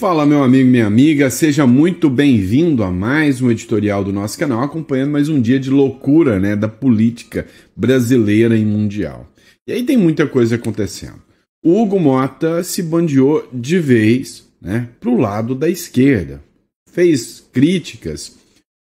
Fala, meu amigo e minha amiga, seja muito bem-vindo a mais um editorial do nosso canal, acompanhando mais um dia de loucura, né, da política brasileira e mundial. E aí tem muita coisa acontecendo. O Hugo Mota se bandeou de vez, né, para o lado da esquerda. Fez críticas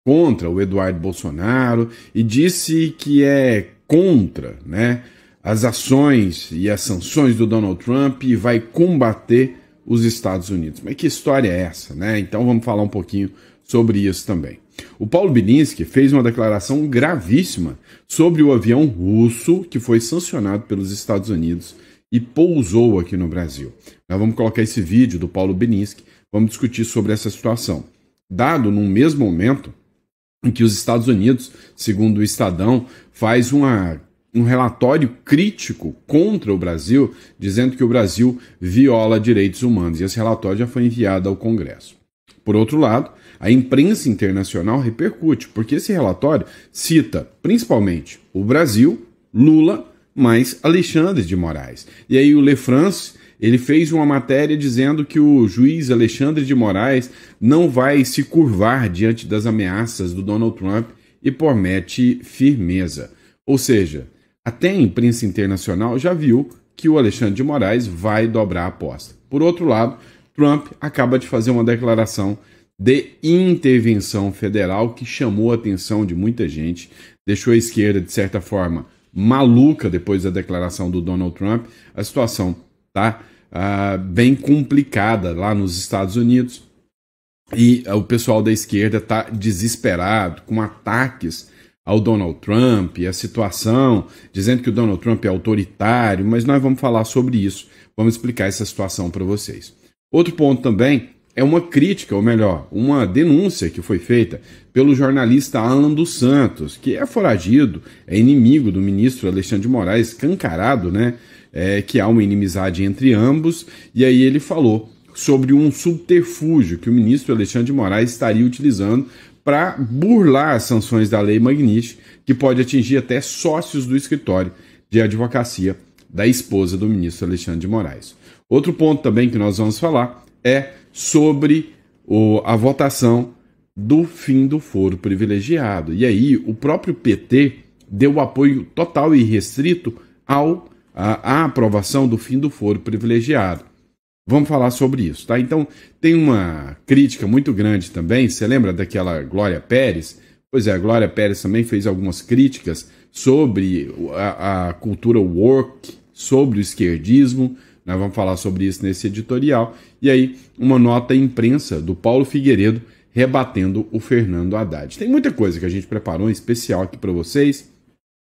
contra o Eduardo Bolsonaro e disse que é contra, né, as ações e as sanções do Donald Trump e vai combater os Estados Unidos. Mas que história é essa, né? Então vamos falar um pouquinho sobre isso também. O Paulo Bilinski fez uma declaração gravíssima sobre o avião russo que foi sancionado pelos Estados Unidos e pousou aqui no Brasil. Nós vamos colocar esse vídeo do Paulo Bilinski, vamos discutir sobre essa situação. Dado no mesmo momento em que os Estados Unidos, segundo o Estadão, faz um relatório crítico contra o Brasil, dizendo que o Brasil viola direitos humanos. E esse relatório já foi enviado ao Congresso. Por outro lado, a imprensa internacional repercute, porque esse relatório cita principalmente o Brasil, Lula, mais Alexandre de Moraes. E aí o Le France, ele fez uma matéria dizendo que o juiz Alexandre de Moraes não vai se curvar diante das ameaças do Donald Trump e promete firmeza. Ou seja, até a imprensa internacional já viu que o Alexandre de Moraes vai dobrar a aposta. Por outro lado, Trump acaba de fazer uma declaração de intervenção federal que chamou a atenção de muita gente, deixou a esquerda, de certa forma, maluca depois da declaração do Donald Trump. A situação está bem complicada lá nos Estados Unidos e o pessoal da esquerda está desesperado, com ataques ao Donald Trump, a situação, dizendo que o Donald Trump é autoritário, mas nós vamos falar sobre isso, vamos explicar essa situação para vocês. Outro ponto também é uma crítica, ou melhor, uma denúncia que foi feita pelo jornalista Alan dos Santos, que é foragido, é inimigo do ministro Alexandre de Moraes, escancarado, né, que há uma inimizade entre ambos, e aí ele falou sobre um subterfúgio que o ministro Alexandre de Moraes estaria utilizando para burlar as sanções da Lei Magnitsky, que pode atingir até sócios do escritório de advocacia da esposa do ministro Alexandre de Moraes. Outro ponto também que nós vamos falar é sobre a votação do fim do foro privilegiado. E aí o próprio PT deu apoio total e restrito à aprovação do fim do foro privilegiado. Vamos falar sobre isso, tá? Então, tem uma crítica muito grande também. Você lembra daquela Glória Pérez? Pois é, a Glória Pérez também fez algumas críticas sobre a cultura woke, sobre o esquerdismo. Nós vamos falar sobre isso nesse editorial. E aí, uma nota imprensa do Paulo Figueiredo rebatendo o Fernando Haddad. Tem muita coisa que a gente preparou em especial aqui para vocês.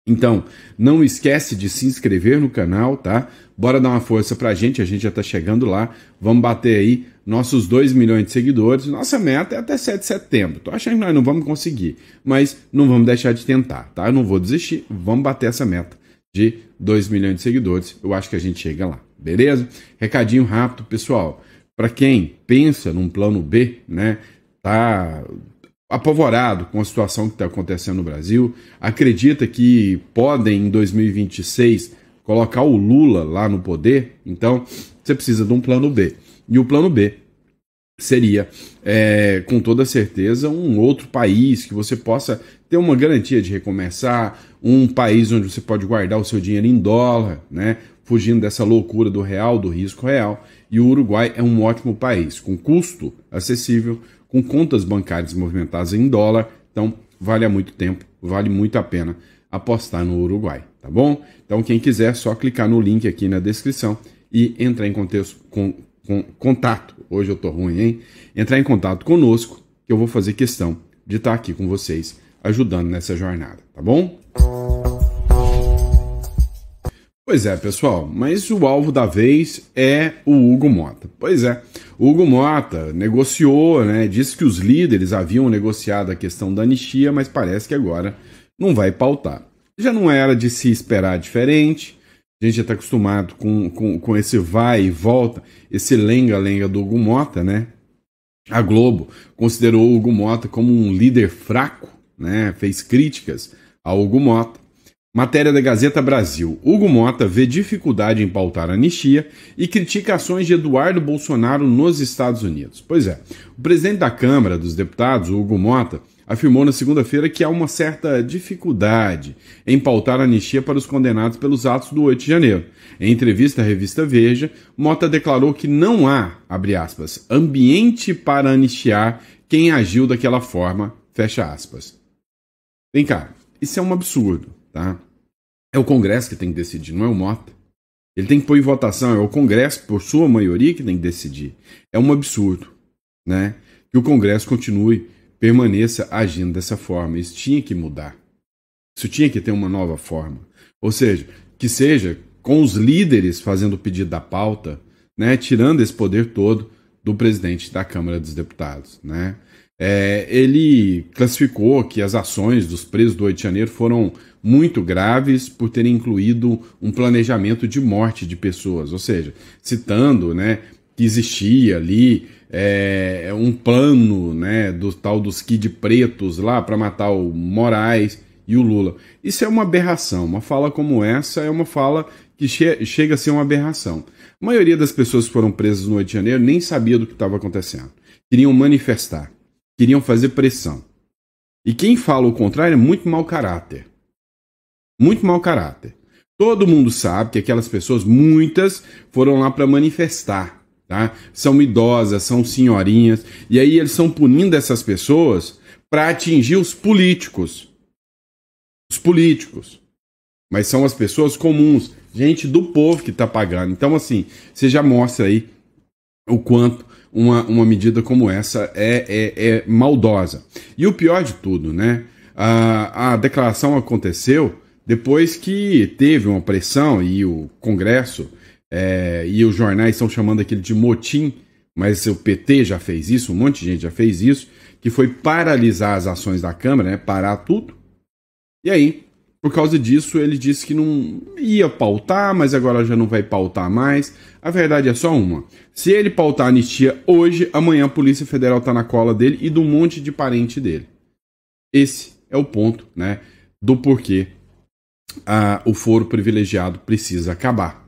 Então, não esquece de se inscrever no canal, tá? Bora dar uma força pra gente, a gente já tá chegando lá. Vamos bater aí nossos 2 milhões de seguidores. Nossa meta é até 7 de setembro. Tô achando que nós não vamos conseguir, mas não vamos deixar de tentar, tá? Eu não vou desistir, vamos bater essa meta de 2 milhões de seguidores. Eu acho que a gente chega lá, beleza? Recadinho rápido, pessoal. Para quem pensa num plano B, né? Tá apavorado com a situação que está acontecendo no Brasil, acredita que podem, em 2026, colocar o Lula lá no poder, então você precisa de um plano B. E o plano B seria, com toda certeza, um outro país que você possa ter uma garantia de recomeçar, um país onde você pode guardar o seu dinheiro em dólar, né, fugindo dessa loucura do real, do risco real. E o Uruguai é um ótimo país, com custo acessível, com contas bancárias movimentadas em dólar, então vale muito a pena apostar no Uruguai, tá bom? Então quem quiser, só clicar no link aqui na descrição e entrar em contato, hoje eu tô ruim, hein? Entrar em contato conosco, que eu vou fazer questão de estar aqui com vocês, ajudando nessa jornada, tá bom? Pois é, pessoal, mas o alvo da vez é o Hugo Mota. Pois é, o Hugo Mota negociou, né, disse que os líderes haviam negociado a questão da anistia, mas parece que agora não vai pautar. Já não era de se esperar diferente, a gente já está acostumado com esse vai e volta, esse lenga-lenga do Hugo Mota, né? A Globo considerou o Hugo Mota como um líder fraco, né? Fez críticas ao Hugo Mota. Matéria da Gazeta Brasil. Hugo Mota vê dificuldade em pautar a anistia e critica ações de Eduardo Bolsonaro nos Estados Unidos. Pois é, o presidente da Câmara dos Deputados, Hugo Mota, afirmou na segunda-feira que há uma certa dificuldade em pautar a anistia para os condenados pelos atos do 8 de janeiro. Em entrevista à revista Veja, Mota declarou que não há, abre aspas, ambiente para anistiar quem agiu daquela forma, fecha aspas. Vem cá, isso é um absurdo, tá? É o Congresso que tem que decidir, não é o Mota. Ele tem que pôr em votação, é o Congresso, por sua maioria, que tem que decidir. É um absurdo, né? Que o Congresso permaneça agindo dessa forma. Isso tinha que mudar. Isso tinha que ter uma nova forma. Ou seja, que seja com os líderes fazendo o pedido da pauta, né, tirando esse poder todo do presidente da Câmara dos Deputados, né? Ele classificou que as ações dos presos do 8 de janeiro foram muito graves por terem incluído um planejamento de morte de pessoas, ou seja, citando, né, que existia ali um plano, né, do tal dos Kid Pretos lá para matar o Moraes e o Lula. Isso é uma aberração. Uma fala como essa é uma fala que chega a ser uma aberração. A maioria das pessoas que foram presas no 8 de janeiro nem sabia do que estava acontecendo. Queriam manifestar. Queriam fazer pressão. E quem fala o contrário é muito mau caráter. Muito mau caráter. Todo mundo sabe que aquelas pessoas, muitas, foram lá para manifestar. Tá? São idosas, são senhorinhas. E aí eles estão punindo essas pessoas para atingir os políticos. Os políticos. Mas são as pessoas comuns. Gente do povo que está pagando. Então, assim, você já mostra aí o quanto uma medida como essa é maldosa. E o pior de tudo, né? A declaração aconteceu depois que teve uma pressão e o Congresso e os jornais estão chamando aquilo de motim, mas o PT já fez isso, um monte de gente já fez isso, que foi paralisar as ações da Câmara, né? Parar tudo. E aí, por causa disso, ele disse que não ia pautar, mas agora já não vai pautar mais. A verdade é só uma. Se ele pautar a anistia hoje, amanhã a Polícia Federal está na cola dele e de um monte de parente dele. Esse é o ponto, né, do porquê o foro privilegiado precisa acabar.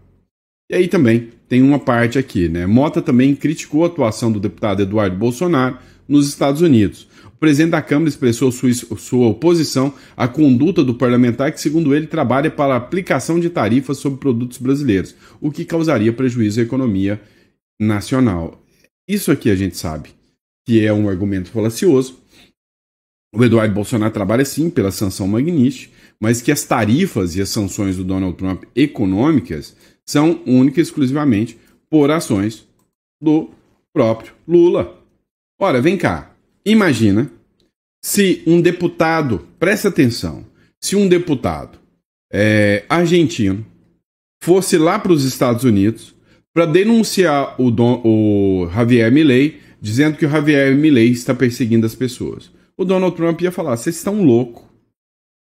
E aí também tem uma parte aqui, né? Mota também criticou a atuação do deputado Eduardo Bolsonaro nos Estados Unidos. O presidente da Câmara expressou sua oposição à conduta do parlamentar que, segundo ele, trabalha para a aplicação de tarifas sobre produtos brasileiros, o que causaria prejuízo à economia nacional. Isso aqui a gente sabe que é um argumento falacioso. O Eduardo Bolsonaro trabalha sim pela sanção Magnitsky, mas que as tarifas e as sanções do Donald Trump econômicas são única e exclusivamente por ações do próprio Lula. Ora, vem cá. Imagina se um deputado, presta atenção, se um deputado argentino fosse lá para os Estados Unidos para denunciar o Javier Milei, dizendo que o Javier Milei está perseguindo as pessoas. O Donald Trump ia falar, vocês estão loucos.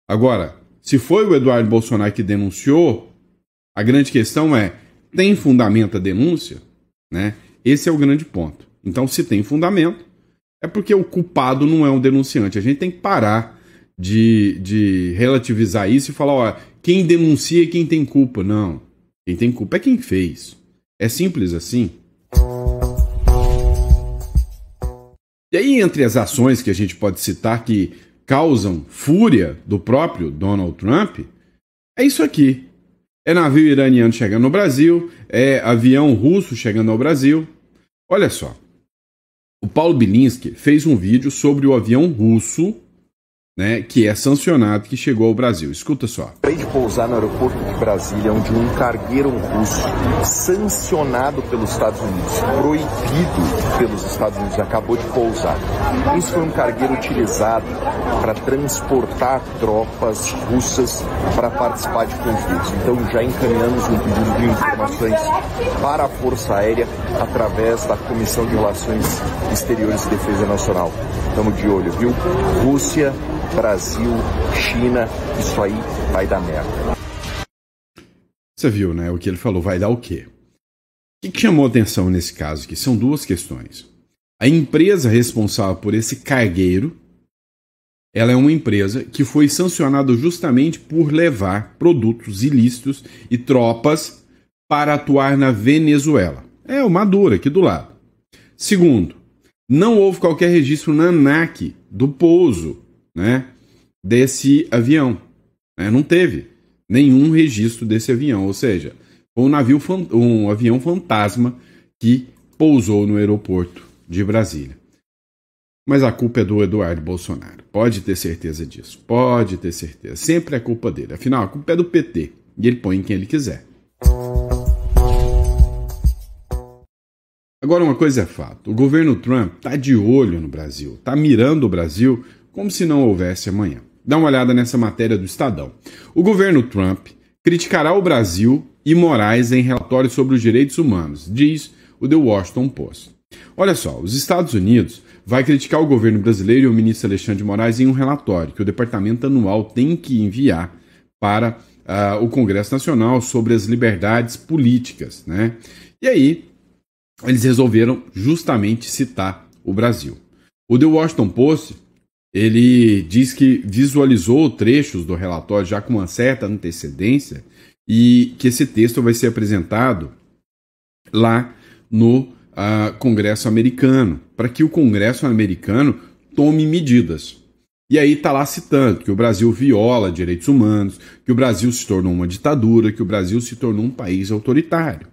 Agora, se foi o Eduardo Bolsonaro que denunciou, a grande questão é, tem fundamento a denúncia? Né? Esse é o grande ponto. Então, se tem fundamento, é porque o culpado não é um denunciante. A gente tem que parar de relativizar isso e falar, ó, quem denuncia é quem tem culpa. Não. Quem tem culpa é quem fez. É simples assim. E aí, entre as ações que a gente pode citar que causam fúria do próprio Donald Trump, é isso aqui. É navio iraniano chegando no Brasil, é avião russo chegando ao Brasil. Olha só. O Paulo Bilinski fez um vídeo sobre o avião russo, né, que é sancionado, que chegou ao Brasil. Escuta só. Acabei de pousar no aeroporto de Brasília, onde um cargueiro russo, sancionado pelos Estados Unidos, proibido pelos Estados Unidos, acabou de pousar. Isso foi um cargueiro utilizado para transportar tropas russas para participar de conflitos. Então já encaminhamos um pedido de informações para a Força Aérea através da Comissão de Relações Exteriores e Defesa Nacional. Estamos de olho, viu? Rússia, Brasil, China, isso aí vai dar merda. Você viu, né? O que ele falou, vai dar o quê? O que chamou atenção nesse caso aqui? São duas questões. A empresa responsável por esse cargueiro ela é uma empresa que foi sancionada justamente por levar produtos ilícitos e tropas para atuar na Venezuela. É o Maduro aqui do lado. Segundo, não houve qualquer registro na ANAC do pouso, né, desse avião. Não teve nenhum registro desse avião, ou seja, foi um avião fantasma que pousou no aeroporto de Brasília. Mas a culpa é do Eduardo Bolsonaro. Pode ter certeza disso. Pode ter certeza. Sempre é culpa dele. Afinal, a culpa é do PT. E ele põe em quem ele quiser. Agora, uma coisa é fato. O governo Trump está de olho no Brasil. Está mirando o Brasil como se não houvesse amanhã. Dá uma olhada nessa matéria do Estadão. O governo Trump criticará o Brasil e Moraes em relatório sobre os direitos humanos, diz o The Washington Post. Olha só, os Estados Unidos vai criticar o governo brasileiro e o ministro Alexandre de Moraes em um relatório que o Departamento Anual tem que enviar para o Congresso Nacional sobre as liberdades políticas, né? E aí, eles resolveram justamente citar o Brasil. O The Washington Post, ele diz que visualizou trechos do relatório já com uma certa antecedência e que esse texto vai ser apresentado lá no Congresso americano, para que o Congresso americano tome medidas. E aí está lá citando que o Brasil viola direitos humanos, que o Brasil se tornou uma ditadura, que o Brasil se tornou um país autoritário.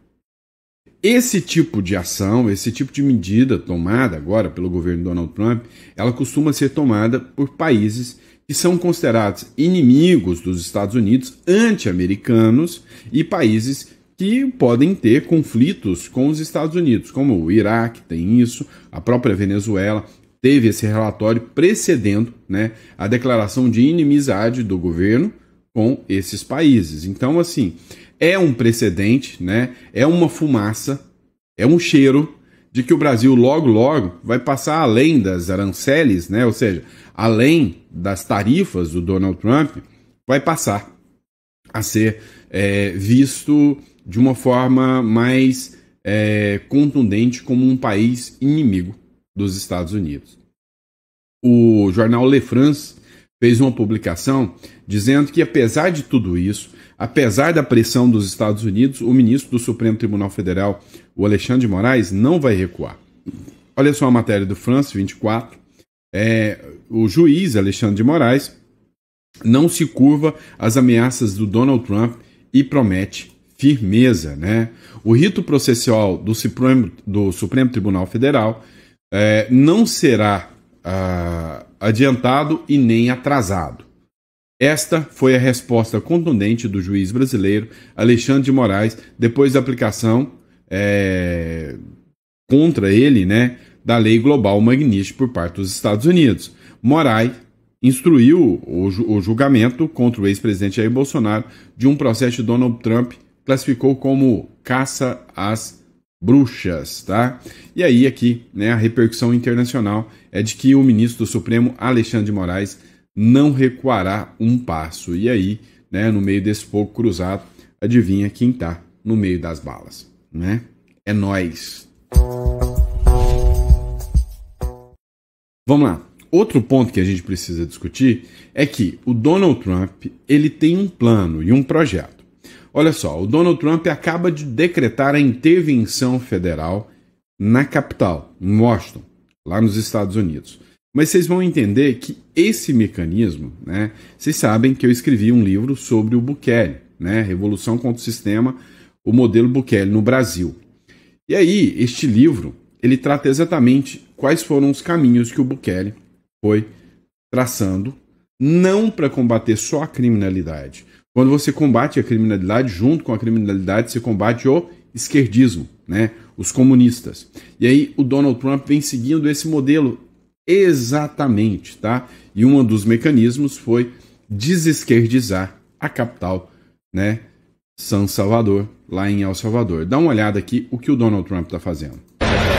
Esse tipo de ação, esse tipo de medida tomada agora pelo governo Donald Trump, ela costuma ser tomada por países que são considerados inimigos dos Estados Unidos, anti-americanos, e países que podem ter conflitos com os Estados Unidos, como o Iraque tem isso, a própria Venezuela teve esse relatório precedendo, né, a declaração de inimizade do governo com esses países. Então, assim, é um precedente, né, é uma fumaça, é um cheiro de que o Brasil logo, logo vai passar além das aranceles, né, ou seja, além das tarifas do Donald Trump, vai passar a ser visto de uma forma mais contundente como um país inimigo dos Estados Unidos. O jornal Le France fez uma publicação dizendo que, apesar de tudo isso, apesar da pressão dos Estados Unidos, o ministro do Supremo Tribunal Federal, o Alexandre de Moraes, não vai recuar. Olha só a matéria do France 24. O juiz Alexandre de Moraes não se curva às ameaças do Donald Trump e promete firmeza, né? O rito processual do Supremo Tribunal Federal não será adiantado e nem atrasado. Esta foi a resposta contundente do juiz brasileiro Alexandre de Moraes depois da aplicação contra ele, né, da Lei Global Magnitsky por parte dos Estados Unidos. Moraes instruiu o julgamento contra o ex-presidente Jair Bolsonaro de um processo de Donald Trump, classificou como caça às bruxas, tá? E aí aqui, né, a repercussão internacional é de que o ministro do Supremo, Alexandre de Moraes, não recuará um passo. E aí, né, no meio desse fogo cruzado, adivinha quem tá no meio das balas, né? É nós. Vamos lá. Outro ponto que a gente precisa discutir é que o Donald Trump, ele tem um plano e um projeto. Olha só, o Donald Trump acaba de decretar a intervenção federal na capital, em Washington, lá nos Estados Unidos. Mas vocês vão entender que esse mecanismo, né, vocês sabem que eu escrevi um livro sobre o Bukele, né, Revolução contra o Sistema, o modelo Bukele no Brasil. E aí, este livro, ele trata exatamente quais foram os caminhos que o Bukele foi traçando, não para combater só a criminalidade. Quando você combate a criminalidade, junto com a criminalidade, você combate o esquerdismo, né? Os comunistas. E aí o Donald Trump vem seguindo esse modelo exatamente, tá? E um dos mecanismos foi desesquerdizar a capital, né? San Salvador, lá em El Salvador. Dá uma olhada aqui o que o Donald Trump está fazendo.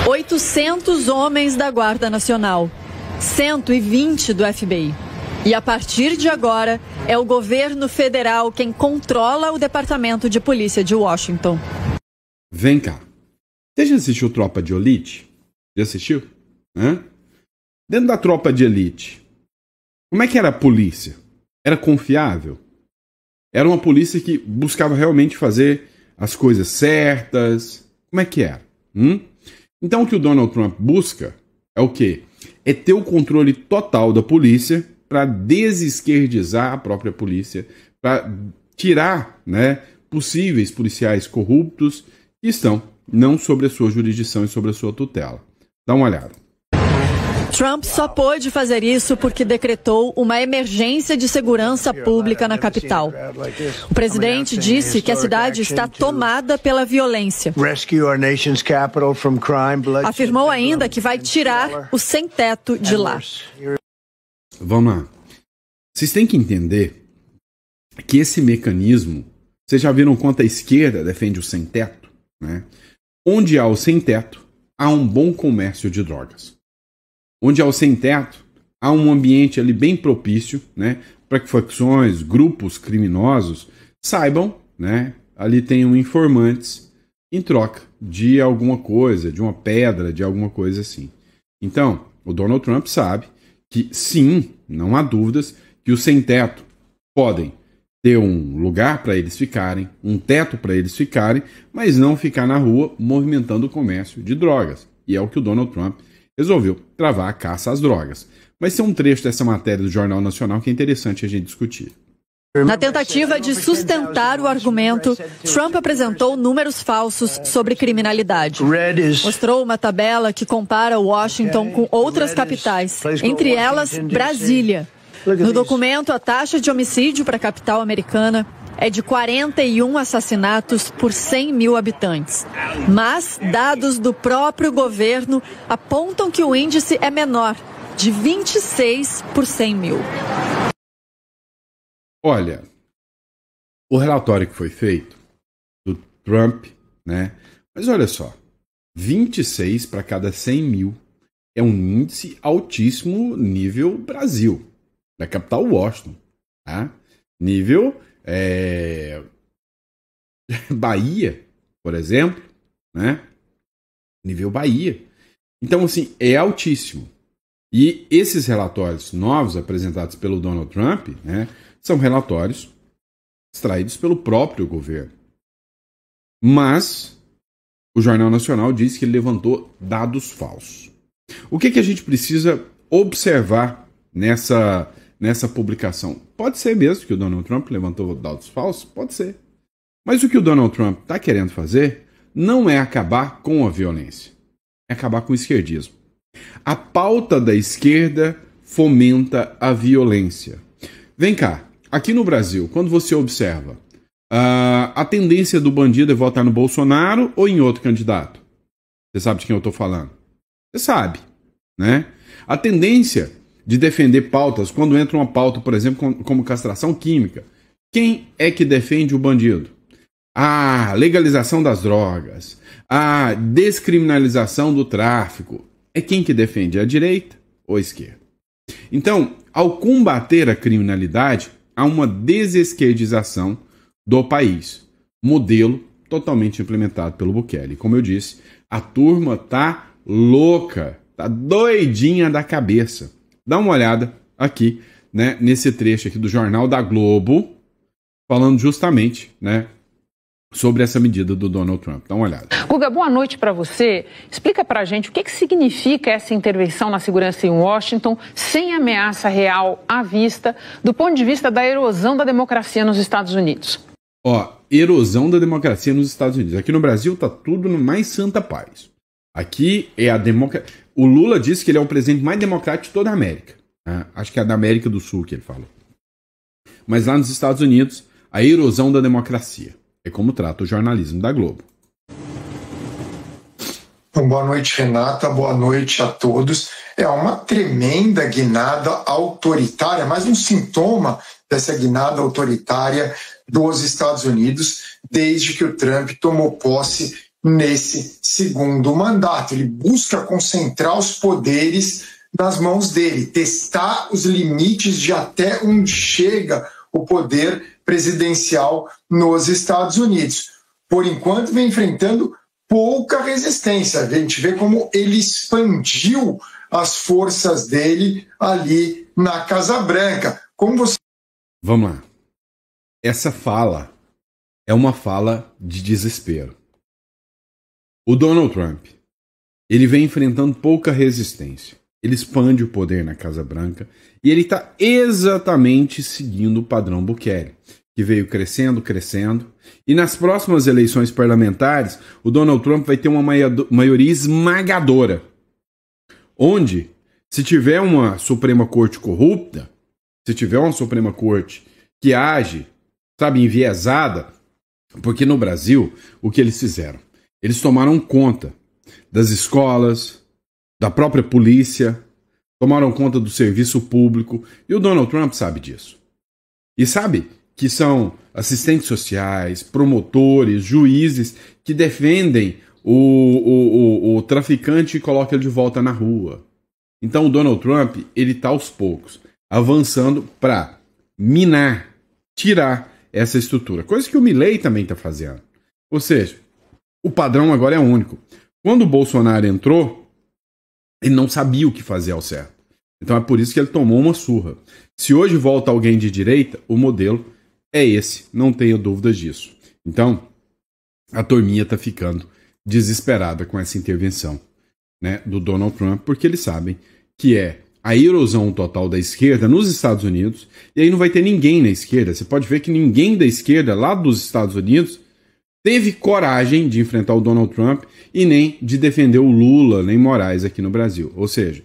800 homens da Guarda Nacional, 120 do FBI. E a partir de agora, é o governo federal quem controla o Departamento de Polícia de Washington. Vem cá. Você já assistiu Tropa de Elite? Já assistiu? Dentro da Tropa de Elite, Como é que era a polícia? Era confiável? Era uma polícia que buscava realmente fazer as coisas certas? Como é que era? Então o que o Donald Trump busca é o quê? É ter o controle total da polícia para desesquerdizar a própria polícia, para tirar, né, possíveis policiais corruptos que estão não sobre a sua jurisdição e sobre a sua tutela. Dá uma olhada. Trump só pôde fazer isso porque decretou uma emergência de segurança pública na capital. O presidente disse que a cidade está tomada pela violência. Afirmou ainda que vai tirar o sem-teto de lá. Vamos lá. Vocês têm que entender que esse mecanismo, vocês já viram quanto a esquerda defende o sem-teto, né? Onde há o sem-teto, há um bom comércio de drogas. Onde há o sem-teto, há um ambiente ali bem propício, né, para que facções, grupos criminosos saibam, né, ali tenham informantes em troca de alguma coisa, de uma pedra, de alguma coisa assim. Então, o Donald Trump sabe que sim, não há dúvidas, que os sem-teto podem ter um lugar para eles ficarem, um teto para eles ficarem, mas não ficar na rua movimentando o comércio de drogas. E é o que o Donald Trump resolveu travar a caça às drogas. Mas tem um trecho dessa matéria do Jornal Nacional que é interessante a gente discutir. Na tentativa de sustentar o argumento, Trump apresentou números falsos sobre criminalidade. Mostrou uma tabela que compara Washington com outras capitais, entre elas Brasília. No documento, a taxa de homicídio para a capital americana é de 41 assassinatos por 100 mil habitantes. Mas dados do próprio governo apontam que o índice é menor, de 26 por 100 mil. Olha, o relatório que foi feito do Trump, né? Mas olha só, 26 para cada 100 mil é um índice altíssimo nível Brasil, da capital Washington, tá? Nível Bahia, por exemplo, né? Nível Bahia. Então, assim, é altíssimo. E esses relatórios novos apresentados pelo Donald Trump, né, são relatórios extraídos pelo próprio governo. Mas o Jornal Nacional diz que ele levantou dados falsos. O que a gente precisa observar nessa publicação? Pode ser mesmo que o Donald Trump levantou dados falsos? Pode ser. Mas o que o Donald Trump está querendo fazer não é acabar com a violência, é acabar com o esquerdismo. A pauta da esquerda fomenta a violência. Vem cá, aqui no Brasil, quando você observa, a tendência do bandido é votar no Bolsonaro ou em outro candidato? Você sabe de quem eu estou falando? Você sabe, né? A tendência de defender pautas, quando entra uma pauta, por exemplo, como castração química, quem é que defende o bandido? A legalização das drogas, a descriminalização do tráfico. É quem que defende, a direita ou a esquerda? Então, ao combater a criminalidade, há uma desesquerdização do país. Modelo totalmente implementado pelo Bukele. Como eu disse, a turma tá louca, tá doidinha da cabeça. Dá uma olhada aqui, né, nesse trecho aqui do Jornal da Globo, falando justamente, né, sobre essa medida do Donald Trump. Dá uma olhada. Guga, boa noite para você. Explica para a gente o que significa essa intervenção na segurança em Washington sem ameaça real à vista, do ponto de vista da erosão da democracia nos Estados Unidos. Ó, erosão da democracia nos Estados Unidos. Aqui no Brasil tá tudo no mais santa paz. Aqui é a democracia. O Lula disse que ele é o presidente mais democrático de toda a América. Acho que é da América do Sul que ele falou. Mas lá nos Estados Unidos, a erosão da democracia. É como trata o jornalismo da Globo. Boa noite, Renata. Boa noite a todos. É uma tremenda guinada autoritária, mais um sintoma dessa guinada autoritária dos Estados Unidos desde que o Trump tomou posse nesse segundo mandato. Ele busca concentrar os poderes nas mãos dele, testar os limites de até onde chega o poder presidencial nos Estados Unidos. Por enquanto, vem enfrentando pouca resistência. A gente vê como ele expandiu as forças dele ali na Casa Branca. Como você... Vamos lá. Essa fala é uma fala de desespero. O Donald Trump, ele vem enfrentando pouca resistência. Ele expande o poder na Casa Branca e ele está exatamente seguindo o padrão Bukele, que veio crescendo, crescendo. E nas próximas eleições parlamentares, o Donald Trump vai ter uma maioria esmagadora. Onde, se tiver uma Suprema Corte corrupta, se tiver uma Suprema Corte que age, sabe, enviesada, porque no Brasil, o que eles fizeram? Eles tomaram conta das escolas, da própria polícia, tomaram conta do serviço público, e o Donald Trump sabe disso. E sabe que são assistentes sociais, promotores, juízes que defendem o traficante e colocam ele de volta na rua. Então o Donald Trump, ele está aos poucos avançando para minar, tirar essa estrutura. Coisa que o Milei também está fazendo. Ou seja, o padrão agora é único. Quando o Bolsonaro entrou, ele não sabia o que fazer ao certo. Então é por isso que ele tomou uma surra. Se hoje volta alguém de direita, o modelo é esse, não tenha dúvidas disso. Então, a turminha está ficando desesperada com essa intervenção, né, do Donald Trump, porque eles sabem que é a erosão total da esquerda nos Estados Unidos, e aí não vai ter ninguém na esquerda. Você pode ver que ninguém da esquerda lá dos Estados Unidos teve coragem de enfrentar o Donald Trump e nem de defender o Lula, nem Moraes aqui no Brasil. Ou seja,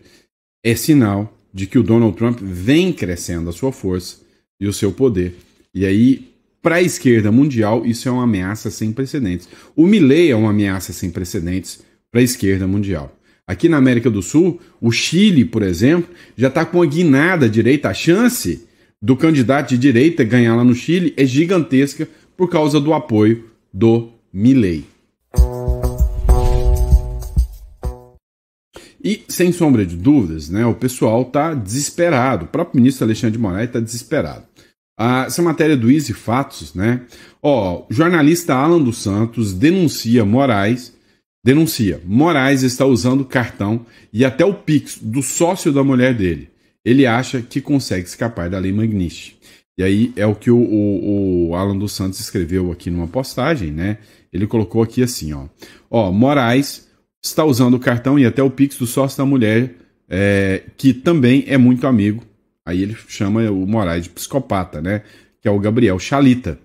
é sinal de que o Donald Trump vem crescendo a sua força e o seu poder. E aí, para a esquerda mundial, isso é uma ameaça sem precedentes. O Milei é uma ameaça sem precedentes para a esquerda mundial. Aqui na América do Sul, o Chile, por exemplo, já está com a guinada à direita. A chance do candidato de direita ganhar lá no Chile é gigantesca por causa do apoio do Milei. E, sem sombra de dúvidas, né, o pessoal está desesperado. O próprio ministro Alexandre de Moraes está desesperado. Essa matéria do Easy Fatos, né? O jornalista Alan dos Santos denuncia Moraes está usando cartão e até o Pix do sócio da mulher dele. Ele acha que consegue escapar da lei Magnitsky. E aí é o que o Alan dos Santos escreveu aqui numa postagem, né? Ele colocou aqui assim, ó. Moraes está usando o cartão e até o Pix do sócio da mulher, que também é muito amigo. Aí ele chama o Moraes de psicopata, né? Que é o Gabriel Chalita.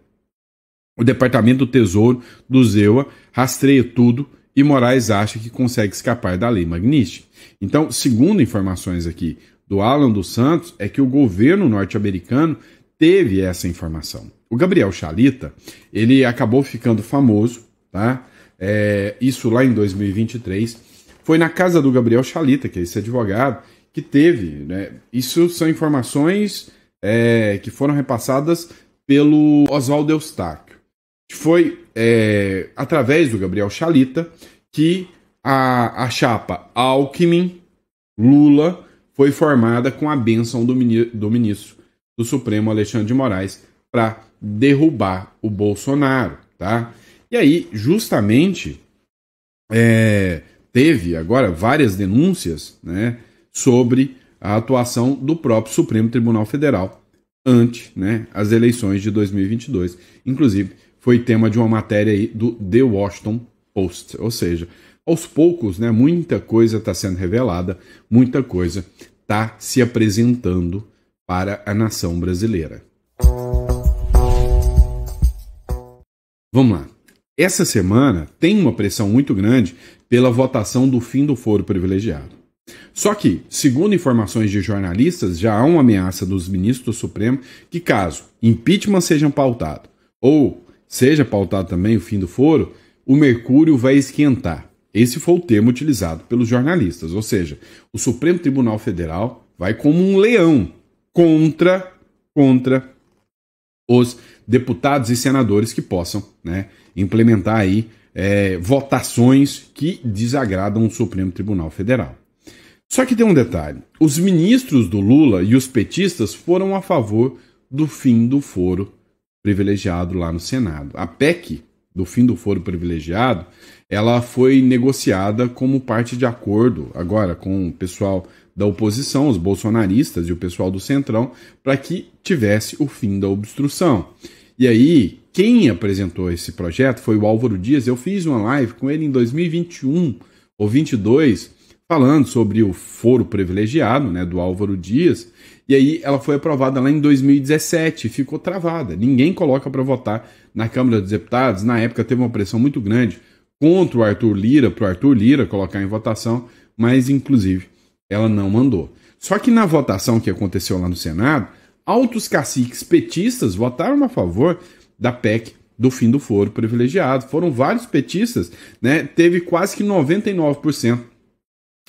O Departamento do Tesouro do Zewa rastreia tudo e Moraes acha que consegue escapar da lei Magnitsky. Então, segundo informações aqui do Alan dos Santos, é que o governo norte-americano teve essa informação. O Gabriel Chalita, ele acabou ficando famoso, tá? Isso lá em 2023. Foi na casa do Gabriel Chalita, que é esse advogado, que teve, né? Isso são informações que foram repassadas pelo Oswaldo Eustáquio. Foi através do Gabriel Chalita que a chapa Alckmin-Lula foi formada com a bênção do ministro do Supremo Alexandre de Moraes para derrubar o Bolsonaro, tá? E aí, justamente, teve agora várias denúncias, né, sobre a atuação do próprio Supremo Tribunal Federal ante, né, as eleições de 2022. Inclusive, foi tema de uma matéria aí do The Washington Post. Ou seja, aos poucos, né, muita coisa está sendo revelada, muita coisa está se apresentando para a nação brasileira. Vamos lá. Essa semana tem uma pressão muito grande pela votação do fim do foro privilegiado. Só que, segundo informações de jornalistas, já há uma ameaça dos ministros do Supremo que, caso impeachment seja pautado ou seja pautado também o fim do foro, o mercúrio vai esquentar. Esse foi o termo utilizado pelos jornalistas. Ou seja, o Supremo Tribunal Federal vai como um leão contra os deputados e senadores que possam, né, implementar aí votações que desagradam o Supremo Tribunal Federal. Só que tem um detalhe. Os ministros do Lula e os petistas foram a favor do fim do foro privilegiado lá no Senado. A PEC do fim do foro privilegiado, ela foi negociada como parte de acordo agora com o pessoal da oposição, os bolsonaristas e o pessoal do Centrão, para que tivesse o fim da obstrução. E aí, quem apresentou esse projeto foi o Álvaro Dias. Eu fiz uma live com ele em 2021 ou 22, falando sobre o foro privilegiado, né, do Álvaro Dias, e aí ela foi aprovada lá em 2017 e ficou travada. Ninguém coloca para votar na Câmara dos Deputados. Na época teve uma pressão muito grande contra o Arthur Lira, para o Arthur Lira colocar em votação, mas inclusive ela não mandou. Só que na votação que aconteceu lá no Senado, altos caciques petistas votaram a favor da PEC do fim do foro privilegiado. Foram vários petistas, né? Teve quase que 99%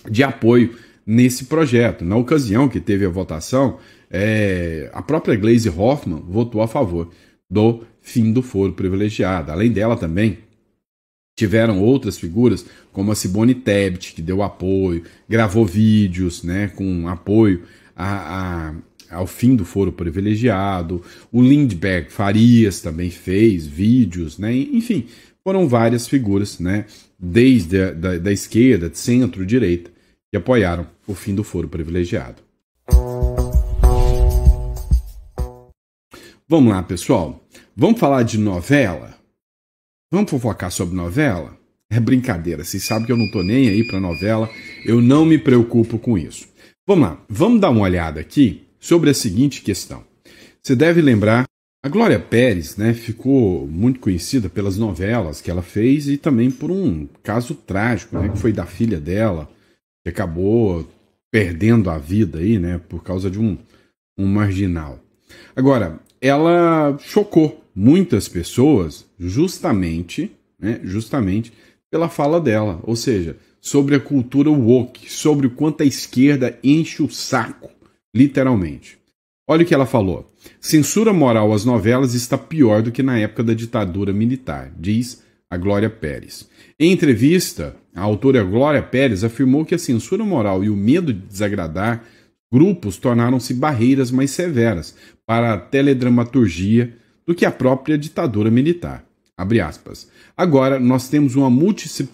de apoio nesse projeto. Na ocasião que teve a votação, a própria Gleisi Hoffmann votou a favor do fim do foro privilegiado. Além dela também, tiveram outras figuras, como a Simone Tebet, que deu apoio, gravou vídeos, né, com apoio ao fim do foro privilegiado. O Lindbergh Farias também fez vídeos, né, enfim, foram várias figuras, né, desde da esquerda, de centro, direita, que apoiaram o fim do foro privilegiado. Vamos lá, pessoal. Vamos falar de novela? Vamos fofocar sobre novela? É brincadeira, vocês sabem que eu não tô nem aí pra novela, eu não me preocupo com isso. Vamos lá, vamos dar uma olhada aqui sobre a seguinte questão. Você deve lembrar, a Glória Pérez, né, ficou muito conhecida pelas novelas que ela fez e também por um caso trágico, né, que foi da filha dela, que acabou perdendo a vida aí, né, por causa de um marginal. Agora, ela chocou muitas pessoas justamente pela fala dela, ou seja, sobre a cultura woke, sobre o quanto a esquerda enche o saco, literalmente. Olha o que ela falou. Censura moral às novelas está pior do que na época da ditadura militar, diz a Glória Pérez. Em entrevista, a autora Glória Pérez afirmou que a censura moral e o medo de desagradar grupos tornaram-se barreiras mais severas para a teledramaturgia do que a própria ditadura militar. Abre aspas. Agora, nós temos uma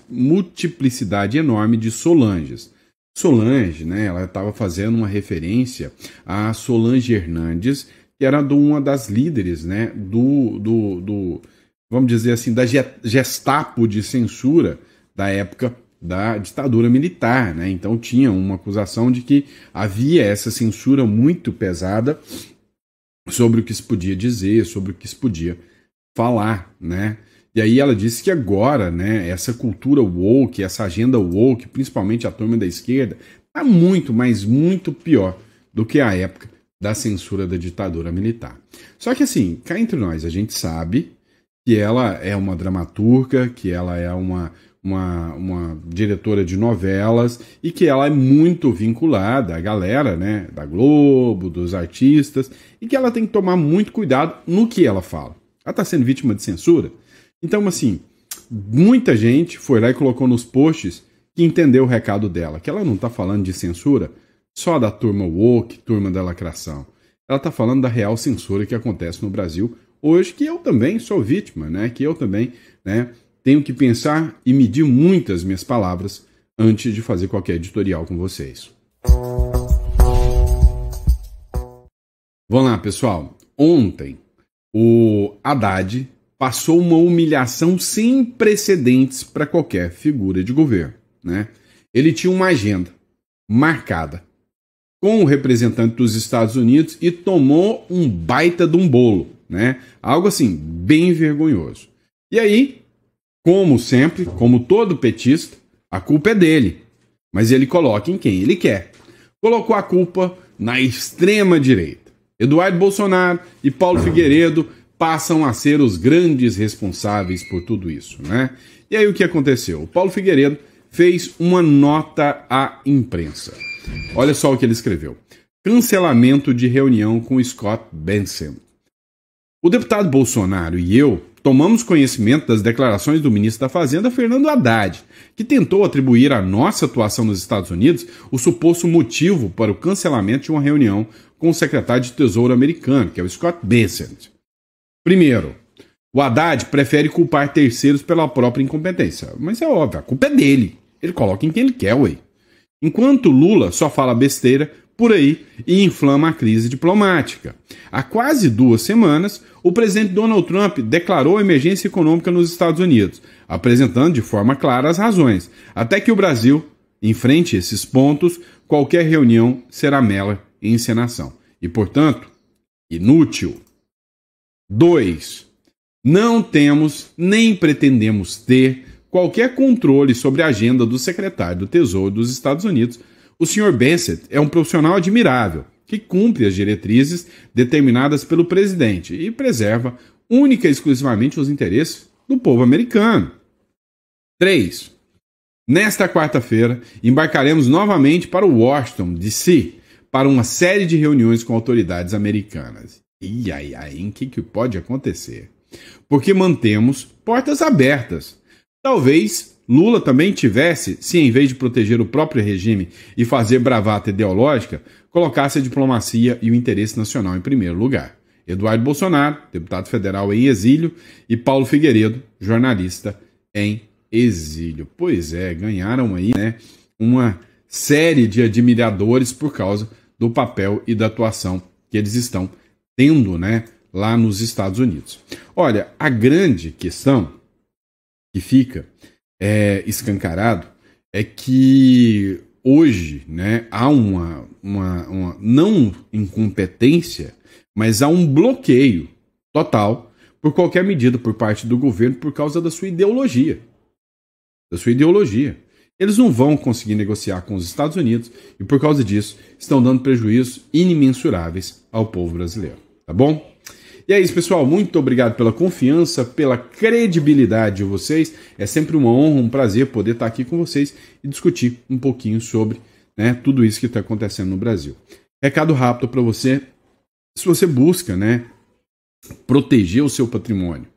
multiplicidade enorme de Solanges. Solange, né, ela estava fazendo uma referência a Solange Hernandes, que era uma das líderes, né, vamos dizer assim, da Gestapo de censura da época da ditadura militar, né? Então tinha uma acusação de que havia essa censura muito pesada sobre o que se podia dizer, sobre o que se podia falar, né? E aí ela disse que agora, né, essa cultura woke, essa agenda woke, principalmente a turma da esquerda, está muito, mas muito pior do que a época da censura da ditadura militar. Só que assim, cá entre nós, a gente sabe que ela é uma dramaturga, que ela é uma diretora de novelas e que ela é muito vinculada à galera, né, da Globo, dos artistas, e que ela tem que tomar muito cuidado no que ela fala. Ela está sendo vítima de censura. Então, assim, muita gente foi lá e colocou nos posts que entendeu o recado dela, que ela não está falando de censura só da turma woke, turma da lacração. Ela está falando da real censura que acontece no Brasil hoje, que eu também sou vítima, né, que eu também, né, tenho que pensar e medir muitas minhas palavras antes de fazer qualquer editorial com vocês. Vamos lá, pessoal. Ontem, o Haddad passou uma humilhação sem precedentes para qualquer figura de governo, né? Ele tinha uma agenda marcada com o representante dos Estados Unidos e tomou um baita de um bolo, né? Algo assim, bem vergonhoso. E aí, como sempre, como todo petista, a culpa é dele, mas ele coloca em quem ele quer. Colocou a culpa na extrema-direita. Eduardo Bolsonaro e Paulo Figueiredo passam a ser os grandes responsáveis por tudo isso, né? E aí o que aconteceu? O Paulo Figueiredo fez uma nota à imprensa. Olha só o que ele escreveu. Cancelamento de reunião com Scott Bessent. O deputado Bolsonaro e eu tomamos conhecimento das declarações do ministro da Fazenda, Fernando Haddad, que tentou atribuir à nossa atuação nos Estados Unidos o suposto motivo para o cancelamento de uma reunião com o secretário de Tesouro americano, que é o Scott Bessent. Primeiro, O Haddad prefere culpar terceiros pela própria incompetência. Mas é óbvio, a culpa é dele. Ele coloca em quem ele quer, ué. Enquanto Lula só fala besteira por aí e inflama a crise diplomática. Há quase 2 semanas, o presidente Donald Trump declarou a emergência econômica nos Estados Unidos, apresentando de forma clara as razões. Até que o Brasil enfrente esses pontos, qualquer reunião será mera encenação. E, portanto, inútil. 2. Não temos nem pretendemos ter qualquer controle sobre a agenda do secretário do Tesouro dos Estados Unidos. O Sr. Bassett é um profissional admirável, que cumpre as diretrizes determinadas pelo presidente e preserva única e exclusivamente os interesses do povo americano. 3. Nesta quarta-feira, embarcaremos novamente para Washington, D.C., para uma série de reuniões com autoridades americanas. E aí, o que pode acontecer? Porque mantemos portas abertas. Talvez Lula também tivesse, se em vez de proteger o próprio regime e fazer bravata ideológica, colocasse a diplomacia e o interesse nacional em primeiro lugar. Eduardo Bolsonaro, deputado federal em exílio, e Paulo Figueiredo, jornalista em exílio. Pois é, ganharam aí, né, uma série de admiradores por causa do papel e da atuação que eles estão tendo, né, lá nos Estados Unidos. Olha, a grande questão que fica escancarado é que hoje, né, há uma não incompetência, mas há um bloqueio total por qualquer medida por parte do governo por causa da sua ideologia. Eles não vão conseguir negociar com os Estados Unidos e, por causa disso, estão dando prejuízos inimensuráveis ao povo brasileiro. Tá bom? E é isso, pessoal. Muito obrigado pela confiança, pela credibilidade de vocês. É sempre uma honra, um prazer poder estar aqui com vocês e discutir um pouquinho sobre, né, tudo isso que está acontecendo no Brasil. Recado rápido para você. Se você busca, né, proteger o seu patrimônio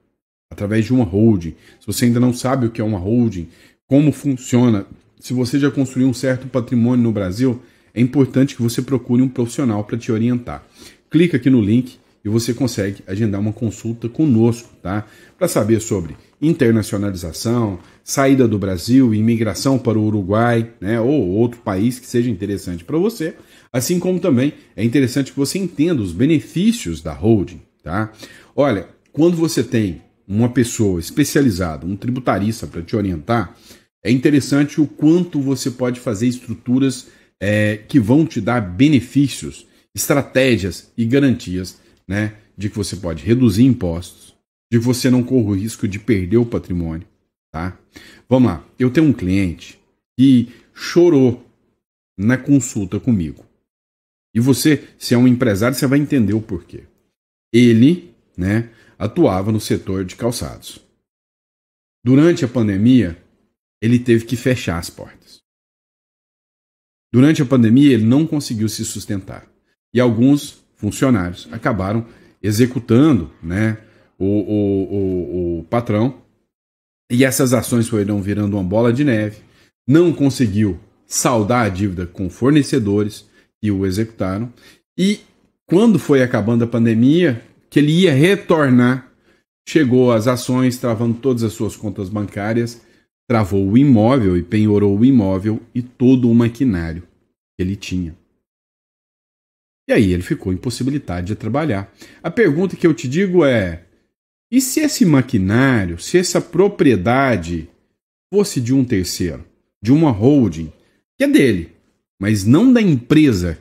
através de uma holding, se você ainda não sabe o que é uma holding, como funciona, se você já construiu um certo patrimônio no Brasil, é importante que você procure um profissional para te orientar. Clica aqui no link e você consegue agendar uma consulta conosco, tá? Para saber sobre internacionalização, saída do Brasil, imigração para o Uruguai, né, ou outro país que seja interessante para você, assim como também é interessante que você entenda os benefícios da holding, tá? Olha, quando você tem uma pessoa especializada, um tributarista para te orientar, é interessante o quanto você pode fazer estruturas que vão te dar benefícios, estratégias e garantias, né, de que você pode reduzir impostos, de que você não corra o risco de perder o patrimônio, tá? Vamos lá, eu tenho um cliente que chorou na consulta comigo. E você, se é um empresário, você vai entender o porquê. Ele, né, atuava no setor de calçados. Durante a pandemia, ele teve que fechar as portas. Durante a pandemia, ele não conseguiu se sustentar. E alguns funcionários acabaram executando, né, o patrão. E essas ações foram virando uma bola de neve. Não conseguiu saldar a dívida com fornecedores que o executaram. E quando foi acabando a pandemia, que ele ia retornar, chegou às ações, travando todas as suas contas bancárias, travou o imóvel e penhorou o imóvel e todo o maquinário que ele tinha. E aí ele ficou impossibilitado de trabalhar. A pergunta que eu te digo é: e se esse maquinário, se essa propriedade fosse de um terceiro, de uma holding, que é dele, mas não da empresa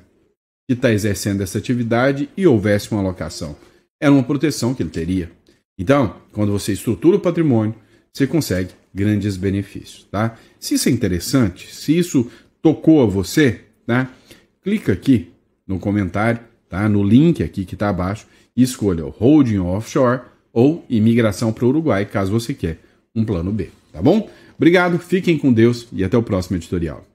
que está exercendo essa atividade e houvesse uma alocação? Era uma proteção que ele teria. Então, quando você estrutura o patrimônio, você consegue grandes benefícios, tá? Se isso é interessante, se isso tocou a você, tá? Clica aqui no comentário, tá? No link aqui que está abaixo e escolha o Holding Offshore ou imigração para o Uruguai, caso você queira um plano B, tá bom? Obrigado, fiquem com Deus e até o próximo editorial.